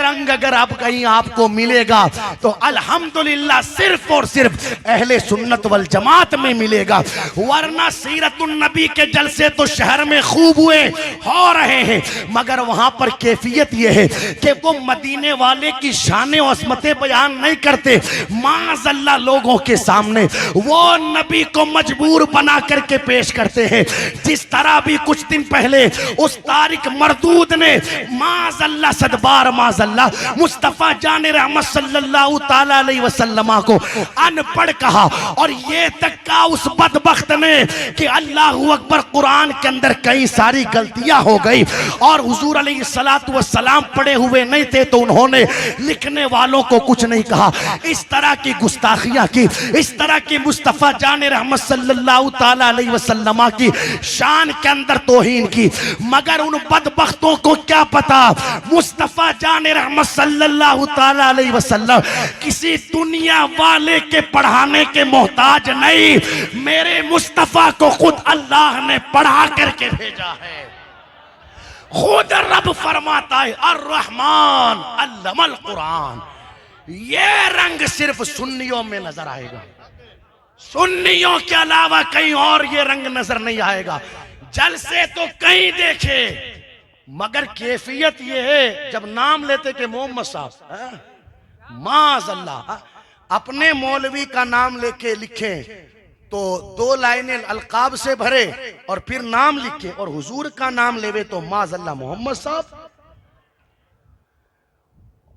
रंग अगर आप कहीं आपको मिलेगा तो अल्हम्दुलिल्लाह सिर्फ और सिर्फ अहले सुन्नत वल जमात में मिलेगा, वरना सीरतुन नबी के जलसे तो शहर में खूब हुए हो रहे हैं, मगर वहां पर कैफियत यह है कि वो मदीने वाले की शान और असमतें बयान नहीं करते। माज़अल्लाह लोगों के सामने वो नबी को मजबूर बना करके पेश करते हैं। जिस तरह भी कुछ दिन पहले उस तारिक मरदूद ने माज़अल्लाह सदबार माज़अल्लाह मुस्तफ़ा जान रहमत सल्लल्लाहु ताला अलैहि वसल्लम को अनपढ़ कहा, और ये तक कहा उस बदबख्त ने कि अल्लाहु अकबर कुरान के अंदर कई सारी गलतियां हो गई, और हुजूर अलैहिस्सलातु वस्सलाम पढ़े हुए नहीं थे तो उन्होंने लिखने वालों को कुछ नहीं कहा। इस तरह की गुस्ताखियां की, इस तरह की मुस्तफ़ा जान रहमत सल्लल्लाहु ताला अलैहि वसल्लम की शान के अंदर तौहीन की। मगर उन बदबख्तों को क्या पता मुस्तफ़ा जान रहमत सल्लल्लाहु ताला अलैहि वसल्लम किसी दुनिया वाले के पढ़ाने के मोहताज नहीं, मेरे मुस्तफ़ा को खुद अल्लाह ने पढ़ा करके भेजा है। खुद रब फरमाता है अर्रहमान अल्लमल कुरान। ये रंग सिर्फ सुन्नियों में नजर आएगा, सुन्नियों के अलावा कहीं और ये रंग नजर नहीं आएगा। जलसे तो कहीं देखे, मगर कैफियत ये है जब नाम लेते कि मोहम्मद साहब माज़अल्लाह अपने मौलवी का नाम लेके लिखे तो 2 लाइनें अलकाब से भरे और फिर नाम लिखे, और हुजूर का नाम लेवे तो माज़अल्लाह मोहम्मद साहब।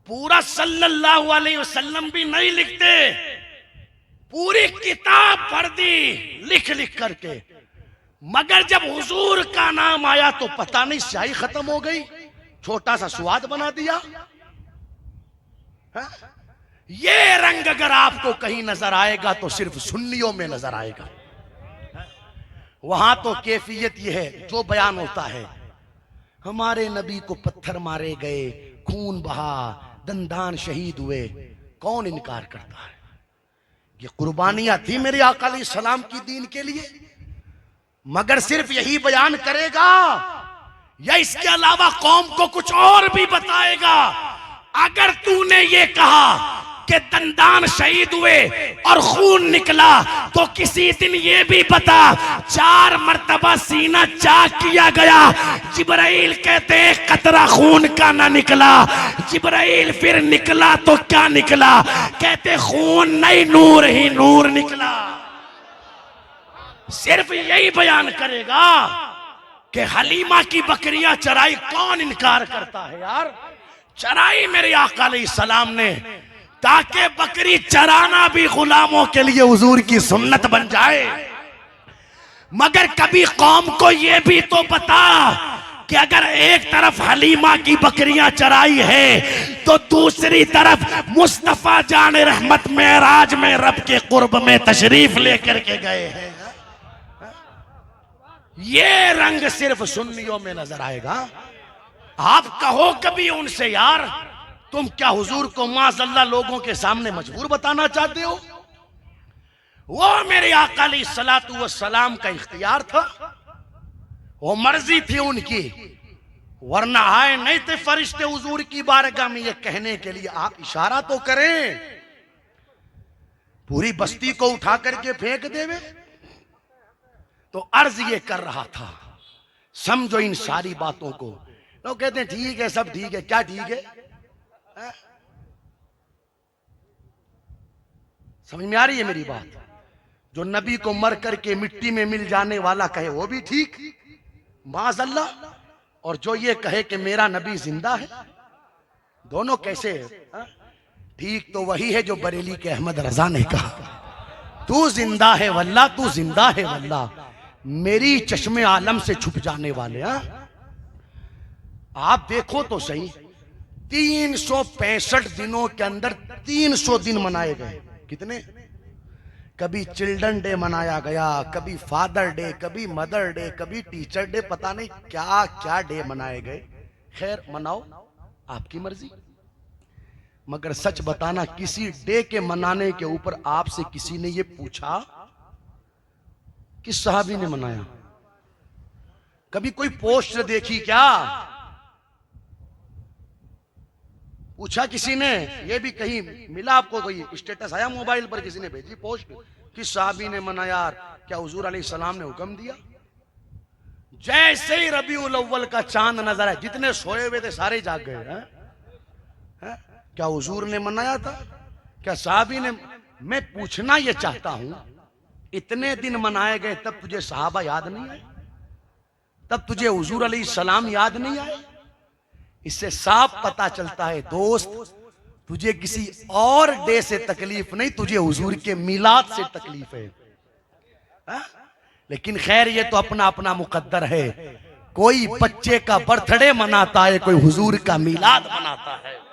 पूरा सल्लल्लाहु अलैहि वसल्लम भी नहीं लिखते, पूरी किताब पढ़ दी लिख लिख करके, मगर जब हुजूर का नाम आया तो पता नहीं स्याही खत्म हो गई, छोटा सा स्वाद बना दिया। हा? ये रंग अगर आपको कहीं नजर आएगा तो सिर्फ सुन्नियों में नजर आएगा। वहां तो कैफियत यह है जो बयान होता है, हमारे नबी को पत्थर मारे गए, खून बहा, दंदान शहीद हुए, कौन इनकार करता है? ये कुर्बानियां थी मेरे आका अलैहिस्सलाम की दीन के लिए, मगर सिर्फ यही बयान करेगा या इसके अलावा कौम को कुछ और भी बताएगा? अगर तूने ये कहा कि दंदान शहीद हुए और खून निकला तो किसी दिन ये भी बता 4 मर्तबा सीना चाक किया गया, जिब्राइल कहते हैं कतरा खून का ना निकला, जिब्राइल फिर निकला तो क्या निकला, कहते खून नहीं नूर ही नूर निकला। सिर्फ यही बयान करेगा कि हलीमा की बकरियां चराई, कौन इनकार करता है यार? चराई मेरे आका अलैहिस्सलाम ने, ताकि बकरी चराना भी गुलामों के लिए हुजूर की सुन्नत बन जाए। मगर कभी कौम को यह भी तो बता कि अगर एक तरफ हलीमा की बकरियां चराई है तो दूसरी तरफ मुस्तफा जान रहमत मेराज में रब के कुर्ब में तशरीफ लेकर के गए हैं। ये रंग सिर्फ सुन्नियों में नजर आएगा। आप कहो कभी उनसे यार तुम क्या हुजूर को माज़अल्लाह लोगों के सामने मजबूर बताना चाहते हो? वो मेरे आका अलैहिस्सलातु वस्सलाम का इख्तियार था, वो मर्जी थी उनकी, वरना आए नहीं थे फरिश्ते हुजूर की बारगाह में ये कहने के लिए आप इशारा तो करें, पूरी बस्ती को उठा करके फेंक देवे। तो अर्ज ये कर रहा था, समझो इन सारी बातों को। लोग कहते हैं ठीक है, सब ठीक है, क्या ठीक है? समझ में आ रही है मेरी बात? जो नबी को मर करके मिट्टी में मिल जाने वाला कहे वो भी ठीक माज़अल्लाह, और जो ये कहे कि मेरा नबी जिंदा है, दोनों कैसे है? ठीक तो वही है जो बरेली के अहमद रजा ने कहा, तू जिंदा है वल्लाह, तू जिंदा है वल्लाह, मेरी चश्मे आलम से छुप जाने वाले। आप देखो तो सही, 365 दिनों के अंदर 300 दिन मनाए गए। कितने? कभी चिल्ड्रन डे मनाया गया, कभी फादर डे, कभी मदर डे, कभी टीचर डे, पता नहीं क्या क्या डे मनाए गए। खैर मनाओ, आपकी मर्जी, मगर सच बताना किसी डे के मनाने के ऊपर आपसे किसी ने ये पूछा किस सहाबी ने मनाया? कभी कोई पोस्ट देखी क्या? पूछा किसी ने, ये भी कहीं मिला आपको, कोई स्टेटस आया मोबाइल पर, किसी ने भेजी पोस्ट कि साहबी ने मना यार, क्या हुजूर अलैहिस्सलाम ने हुक्म दिया? जैसे ही रबीउल अव्वल का चांद नजर आया, जितने सोए हुए थे सारे जाग गए। हैं? क्या हुजूर ने मनाया था? क्या साहबी ने? मैं पूछना ये चाहता हूं, इतने दिन मनाए गए, तब तुझे सहाबा याद नहीं आए? तब तुझे हुजूर अलैहिस्सलाम याद नहीं आए? इससे साफ पता चलता है दोस्त, तुझे किसी और डे से तकलीफ नहीं, तुझे हुजूर के मिलाद से तकलीफ है। हा? लेकिन खैर ये तो अपना अपना मुकद्दर है। कोई बच्चे का बर्थडे मनाता है, कोई हुजूर का मिलाद मनाता है।